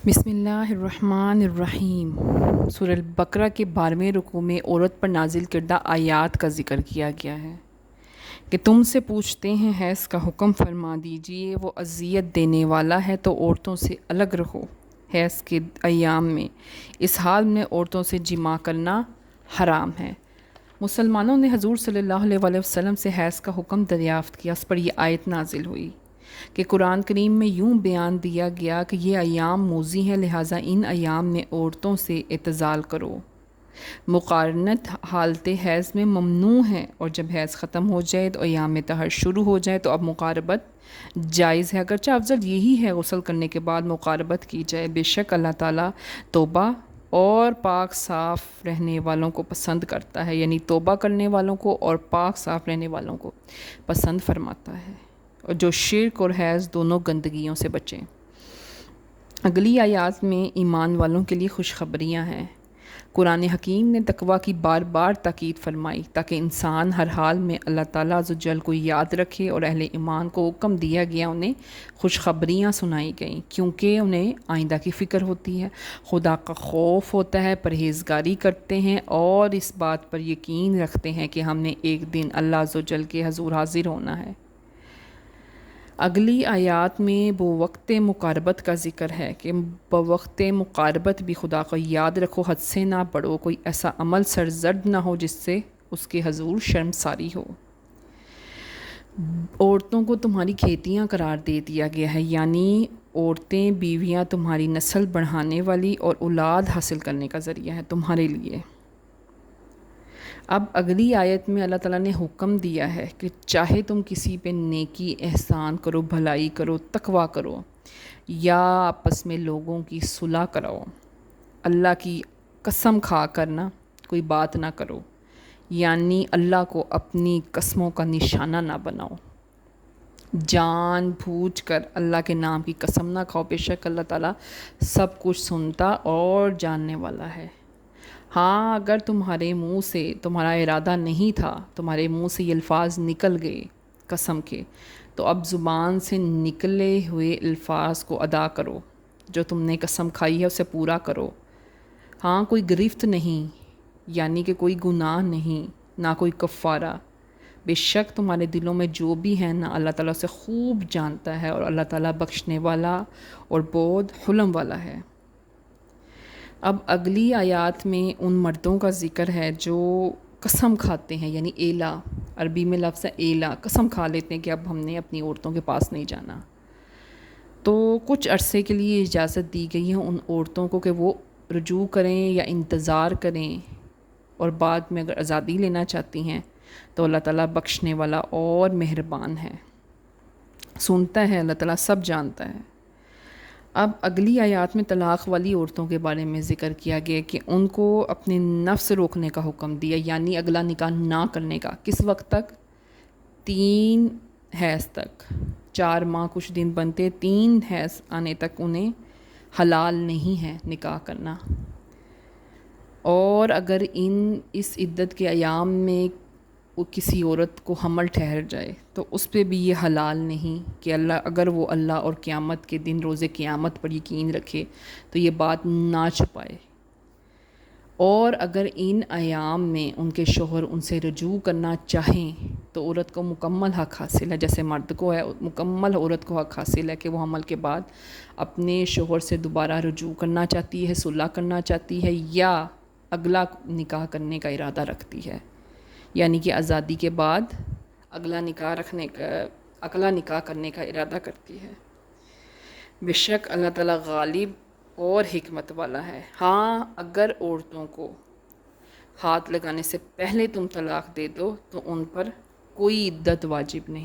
بسم اللہ الرحمن الرحیم۔ سورہ البقرہ کے 12ویں رکوع میں عورت پر نازل کردہ آیات کا ذکر کیا گیا ہے کہ تم سے پوچھتے ہیں حیض کا حکم فرما دیجئے، وہ اذیت دینے والا ہے تو عورتوں سے الگ رہو۔ حیض کے ایام میں اس حال میں عورتوں سے جماع کرنا حرام ہے۔ مسلمانوں نے حضور صلی اللہ علیہ وآلہ وسلم سے حیض کا حکم دریافت کیا، اس پر یہ آیت نازل ہوئی کہ قرآن کریم میں یوں بیان دیا گیا کہ یہ ایام موذی ہیں، لہٰذا ان ایام میں عورتوں سے اعتزال کرو۔ مقارنت حالت حیض میں ممنوع ہے، اور جب حیض ختم ہو جائے تو ایام طہر شروع ہو جائے تو اب مقاربت جائز ہے، اگرچہ افضل یہی ہے غسل کرنے کے بعد مقاربت کی جائے۔ بے شک اللہ تعالیٰ توبہ اور پاک صاف رہنے والوں کو پسند کرتا ہے، یعنی توبہ کرنے والوں کو اور پاک صاف رہنے والوں کو پسند فرماتا ہے، اور جو شرک اور حیض دونوں گندگیوں سے بچیں۔ اگلی آیات میں ایمان والوں کے لیے خوشخبریاں ہیں۔ قرآن حکیم نے تقویٰ کی بار بار تاکید فرمائی تاکہ انسان ہر حال میں اللہ تعالیٰ عز و جل کو یاد رکھے، اور اہل ایمان کو حکم دیا گیا انہیں خوشخبریاں سنائی گئیں، کیونکہ انہیں آئندہ کی فکر ہوتی ہے، خدا کا خوف ہوتا ہے، پرہیزگاری کرتے ہیں اور اس بات پر یقین رکھتے ہیں کہ ہم نے ایک دن اللہ عز و جل کے حضور حاضر ہونا ہے۔ اگلی آیات میں بوقت مقاربت کا ذکر ہے کہ بوقت مقاربت بھی خدا کو یاد رکھو، حد سے نہ بڑھو، کوئی ایسا عمل سرزد نہ ہو جس سے اس کے حضور شرمساری ہو۔ عورتوں کو تمہاری کھیتیاں قرار دے دیا گیا ہے، یعنی عورتیں بیویاں تمہاری نسل بڑھانے والی اور اولاد حاصل کرنے کا ذریعہ ہے تمہارے لیے۔ اب اگلی آیت میں اللہ تعالیٰ نے حکم دیا ہے کہ چاہے تم کسی پہ نیکی احسان کرو، بھلائی کرو، تقویٰ کرو، یا آپس میں لوگوں کی صلح کراؤ، اللہ کی قسم کھا کر نہ کوئی بات نہ کرو، یعنی اللہ کو اپنی قسموں کا نشانہ نہ بناؤ، جان بوجھ کر اللہ کے نام کی قسم نہ کھاؤ، بے شک اللہ تعالیٰ سب کچھ سنتا اور جاننے والا ہے۔ ہاں، اگر تمہارے منہ سے تمہارا ارادہ نہیں تھا، تمہارے منہ سے یہ الفاظ نکل گئے قسم کے، تو اب زبان سے نکلے ہوئے الفاظ کو ادا کرو، جو تم نے قسم کھائی ہے اسے پورا کرو۔ ہاں، کوئی گرفت نہیں، یعنی کہ کوئی گناہ نہیں، نہ کوئی کفارہ۔ بے شک تمہارے دلوں میں جو بھی ہے نا اللہ تعالیٰ اسے خوب جانتا ہے، اور اللہ تعالیٰ بخشنے والا اور بہت حلم والا ہے۔ اب اگلی آیات میں ان مردوں کا ذکر ہے جو قسم کھاتے ہیں، یعنی ایلا، عربی میں لفظ ہے ایلا، قسم کھا لیتے ہیں کہ اب ہم نے اپنی عورتوں کے پاس نہیں جانا۔ تو کچھ عرصے کے لیے اجازت دی گئی ہے ان عورتوں کو کہ وہ رجوع کریں یا انتظار کریں، اور بعد میں اگر آزادی لینا چاہتی ہیں تو اللہ تعالیٰ بخشنے والا اور مہربان ہے، سنتا ہے، اللہ تعالیٰ سب جانتا ہے۔ اب اگلی آیات میں طلاق والی عورتوں کے بارے میں ذکر کیا گیا کہ ان کو اپنے نفس روکنے کا حکم دیا، یعنی اگلا نکاح نہ کرنے کا۔ کس وقت تک؟ 3 حیض تک، 4 ماہ کچھ دن بنتے، 3 حیض آنے تک انہیں حلال نہیں ہے نکاح کرنا۔ اور اگر اس عدت کے ایام میں کسی عورت کو حمل ٹھہر جائے تو اس پہ بھی یہ حلال نہیں کہ اگر وہ اللہ اور قیامت کے دن روز قیامت پر یقین رکھے تو یہ بات نہ چھپائے۔ اور اگر ان ایام میں ان کے شوہر ان سے رجوع کرنا چاہیں تو عورت کو مکمل حق حاصل ہے، جیسے مرد کو ہے، مکمل عورت کو حق حاصل ہے کہ وہ حمل کے بعد اپنے شوہر سے دوبارہ رجوع کرنا چاہتی ہے، صلح کرنا چاہتی ہے، یا اگلا نکاح کرنے کا ارادہ رکھتی ہے، یعنی کہ آزادی کے بعد اگلا نکاح کرنے کا ارادہ کرتی ہے۔ بے شک اللہ تعالیٰ غالب اور حکمت والا ہے۔ ہاں، اگر عورتوں کو ہاتھ لگانے سے پہلے تم طلاق دے دو تو ان پر کوئی عدت واجب نہیں۔